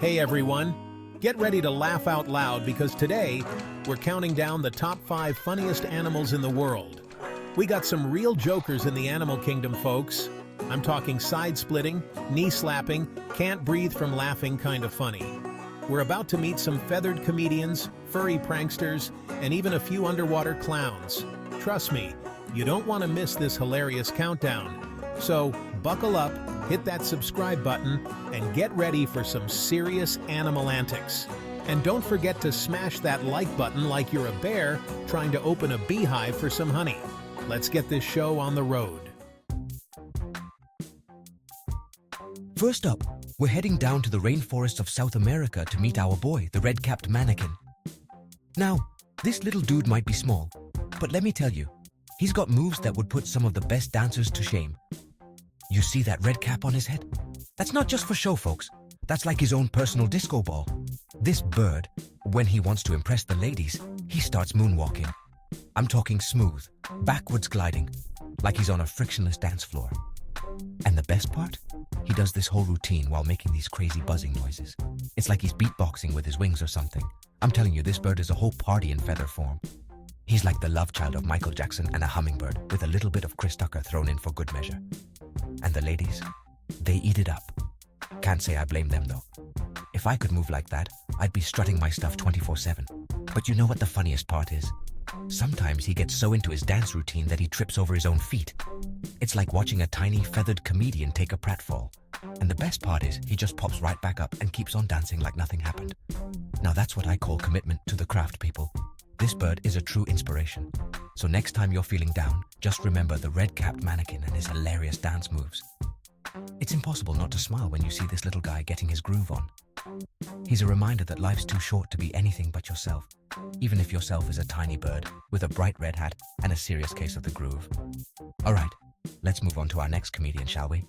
Hey everyone, get ready to laugh out loud because today we're counting down the top 5 funniest animals in the world. We got some real jokers in the animal kingdom, folks. I'm talking side-splitting, knee-slapping, can't breathe from laughing kind of funny. We're about to meet some feathered comedians, furry pranksters, and even a few underwater clowns. Trust me, you don't want to miss this hilarious countdown. So buckle up, hit that subscribe button, and get ready for some serious animal antics. And don't forget to smash that like button like you're a bear trying to open a beehive for some honey. Let's get this show on the road. First up, we're heading down to the rainforests of South America to meet our boy, the red-capped mannequin. Now, this little dude might be small, but let me tell you, he's got moves that would put some of the best dancers to shame. You see that red cap on his head? That's not just for show, folks. That's like his own personal disco ball. This bird, when he wants to impress the ladies, he starts moonwalking. I'm talking smooth, backwards gliding, like he's on a frictionless dance floor. And the best part? He does this whole routine while making these crazy buzzing noises. It's like he's beatboxing with his wings or something. I'm telling you, this bird is a whole party in feather form. He's like the love child of Michael Jackson and a hummingbird, with a little bit of Chris Tucker thrown in for good measure. And the ladies, they eat it up. Can't say I blame them though. If I could move like that, I'd be strutting my stuff 24/7. But you know what the funniest part is? Sometimes he gets so into his dance routine that he trips over his own feet. It's like watching a tiny feathered comedian take a pratfall. And the best part is he just pops right back up and keeps on dancing like nothing happened. Now that's what I call commitment to the craft, people. This bird is a true inspiration. So next time you're feeling down, just remember the red-capped mannequin and his hilarious dance moves. It's impossible not to smile when you see this little guy getting his groove on. He's a reminder that life's too short to be anything but yourself, even if yourself is a tiny bird with a bright red hat and a serious case of the groove. All right, let's move on to our next comedian, shall we?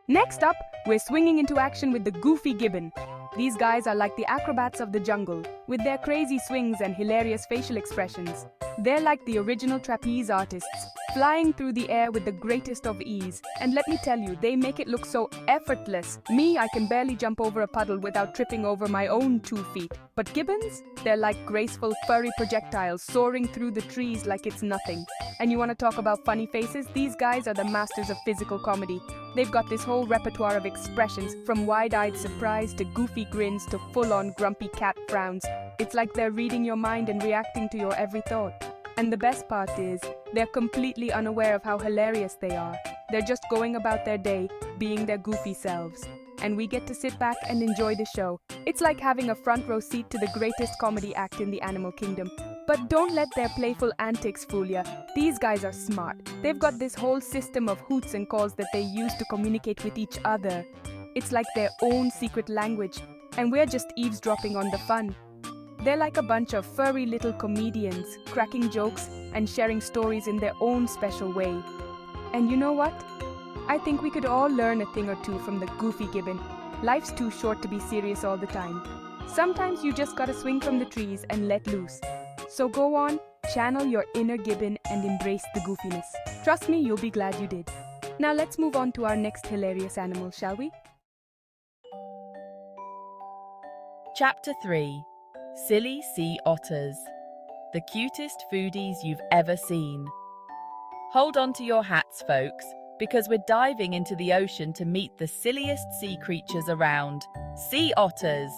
Next up, we're swinging into action with the goofy Gibbon. These guys are like the acrobats of the jungle, with their crazy swings and hilarious facial expressions. They're like the original trapeze artists, flying through the air with the greatest of ease. And let me tell you, they make it look so effortless. Me, I can barely jump over a puddle without tripping over my own 2 feet. But Gibbons? They're like graceful, furry projectiles soaring through the trees like it's nothing. And you want to talk about funny faces? These guys are the masters of physical comedy. They've got this whole repertoire of expressions, from wide-eyed surprise to goofy grins to full-on grumpy cat frowns. It's like they're reading your mind and reacting to your every thought. And the best part is, they're completely unaware of how hilarious they are. They're just going about their day, being their goofy selves. And we get to sit back and enjoy the show. It's like having a front row seat to the greatest comedy act in the animal kingdom. But don't let their playful antics fool you. These guys are smart. They've got this whole system of hoots and calls that they use to communicate with each other. It's like their own secret language, and we're just eavesdropping on the fun. They're like a bunch of furry little comedians, cracking jokes and sharing stories in their own special way. And you know what? I think we could all learn a thing or two from the goofy Gibbon. Life's too short to be serious all the time. Sometimes you just gotta swing from the trees and let loose. So go on, channel your inner Gibbon and embrace the goofiness. Trust me, you'll be glad you did. Now let's move on to our next hilarious animal, shall we? Chapter 3. Silly Sea Otters. The cutest foodies you've ever seen. Hold on to your hats, folks, because we're diving into the ocean to meet the silliest sea creatures around, sea otters.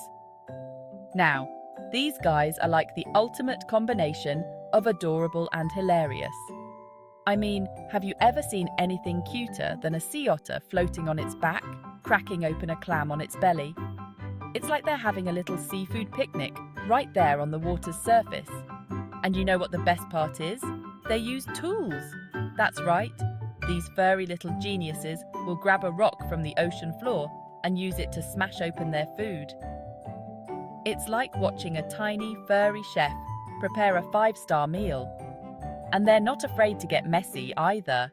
Now, these guys are like the ultimate combination of adorable and hilarious. I mean, have you ever seen anything cuter than a sea otter floating on its back, cracking open a clam on its belly? It's like they're having a little seafood picnic right there on the water's surface. And you know what the best part is? They use tools. That's right. These furry little geniuses will grab a rock from the ocean floor and use it to smash open their food. It's like watching a tiny, furry chef prepare a 5-star meal. And they're not afraid to get messy either.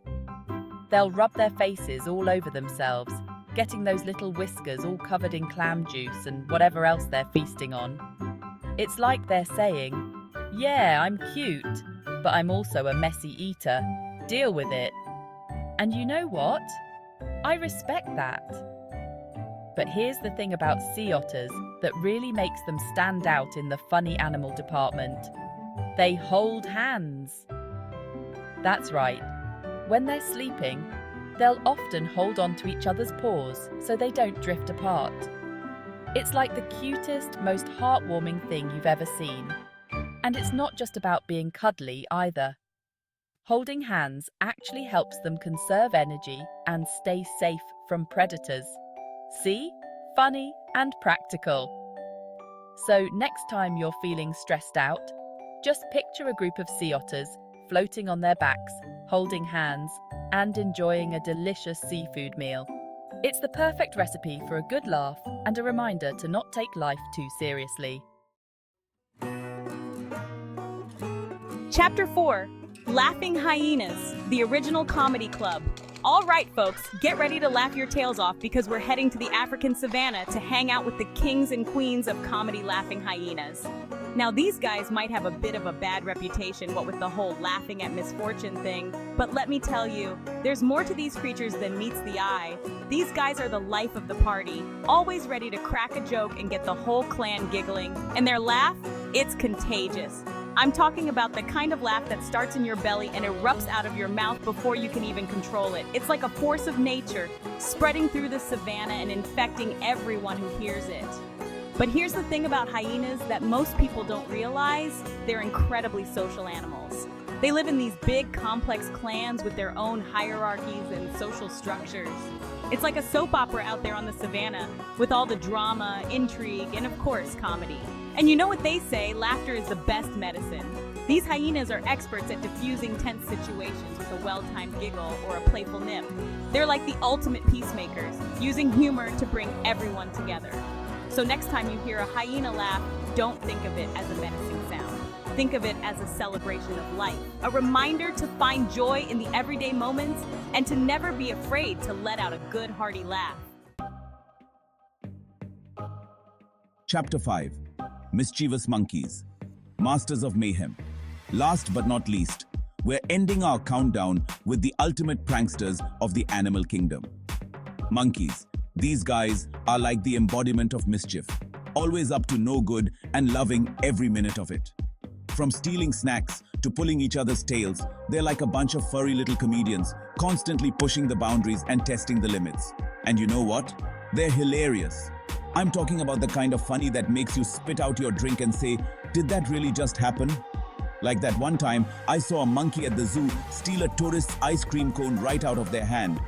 They'll rub their faces all over themselves, getting those little whiskers all covered in clam juice and whatever else they're feasting on. It's like they're saying, "Yeah, I'm cute, but I'm also a messy eater. Deal with it." And you know what? I respect that. But here's the thing about sea otters that really makes them stand out in the funny animal department. They hold hands. That's right. When they're sleeping, they'll often hold on to each other's paws so they don't drift apart. It's like the cutest, most heartwarming thing you've ever seen. And it's not just about being cuddly either. Holding hands actually helps them conserve energy and stay safe from predators. See? Funny and practical. So next time you're feeling stressed out, just picture a group of sea otters floating on their backs, holding hands, and enjoying a delicious seafood meal. It's the perfect recipe for a good laugh and a reminder to not take life too seriously. Chapter 4, Laughing Hyenas, the original comedy club. All right, folks, get ready to laugh your tails off because we're heading to the African savannah to hang out with the kings and queens of comedy laughing hyenas. Now, these guys might have a bit of a bad reputation, what with the whole laughing at misfortune thing, but let me tell you, there's more to these creatures than meets the eye. These guys are the life of the party, always ready to crack a joke and get the whole clan giggling. And their laugh, it's contagious. I'm talking about the kind of laugh that starts in your belly and erupts out of your mouth before you can even control it. It's like a force of nature, spreading through the savannah and infecting everyone who hears it. But here's the thing about hyenas that most people don't realize: they're incredibly social animals. They live in these big, complex clans with their own hierarchies and social structures. It's like a soap opera out there on the savannah, with all the drama, intrigue, and of course, comedy. And you know what they say, laughter is the best medicine. These hyenas are experts at diffusing tense situations with a well-timed giggle or a playful nip. They're like the ultimate peacemakers, using humor to bring everyone together. So next time you hear a hyena laugh, don't think of it as a menacing sound. Think of it as a celebration of life, a reminder to find joy in the everyday moments and to never be afraid to let out a good, hearty laugh. Chapter 5, Mischievous Monkeys, Masters of Mayhem. Last but not least, we're ending our countdown with the ultimate pranksters of the animal kingdom. Monkeys. These guys are like the embodiment of mischief, always up to no good and loving every minute of it. From stealing snacks to pulling each other's tails, they're like a bunch of furry little comedians, constantly pushing the boundaries and testing the limits. And you know what? They're hilarious. I'm talking about the kind of funny that makes you spit out your drink and say, "Did that really just happen?" Like that one time, I saw a monkey at the zoo steal a tourist's ice cream cone right out of their hand.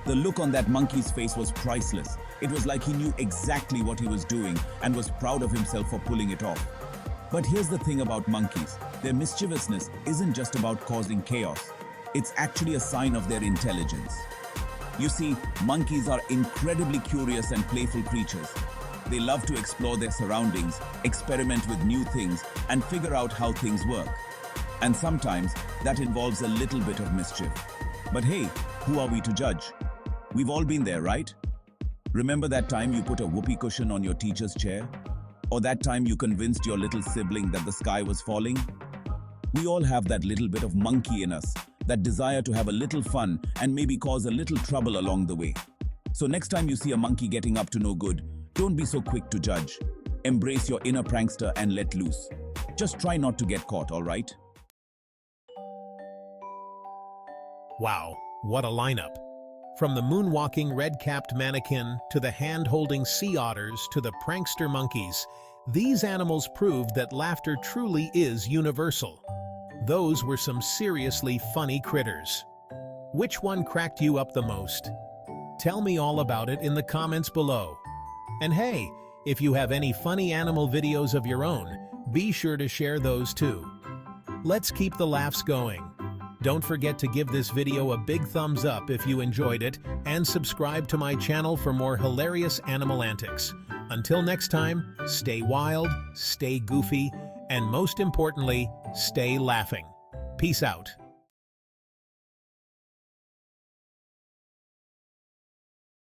The look on that monkey's face was priceless. It was like he knew exactly what he was doing and was proud of himself for pulling it off. But here's the thing about monkeys. Their mischievousness isn't just about causing chaos. It's actually a sign of their intelligence. You see, monkeys are incredibly curious and playful creatures. They love to explore their surroundings, experiment with new things, and figure out how things work. And sometimes that involves a little bit of mischief. But hey, who are we to judge? We've all been there, right? Remember that time you put a whoopee cushion on your teacher's chair? Or that time you convinced your little sibling that the sky was falling? We all have that little bit of monkey in us, that desire to have a little fun and maybe cause a little trouble along the way. So next time you see a monkey getting up to no good, don't be so quick to judge. Embrace your inner prankster and let loose. Just try not to get caught, all right? Wow, what a lineup. From the moonwalking red-capped mannequin to the hand-holding sea otters to the prankster monkeys, these animals proved that laughter truly is universal. Those were some seriously funny critters. Which one cracked you up the most? Tell me all about it in the comments below. And hey, if you have any funny animal videos of your own, be sure to share those too. Let's keep the laughs going. Don't forget to give this video a big thumbs up if you enjoyed it and subscribe to my channel for more hilarious animal antics. Until next time, stay wild, stay goofy, and most importantly, stay laughing. Peace out.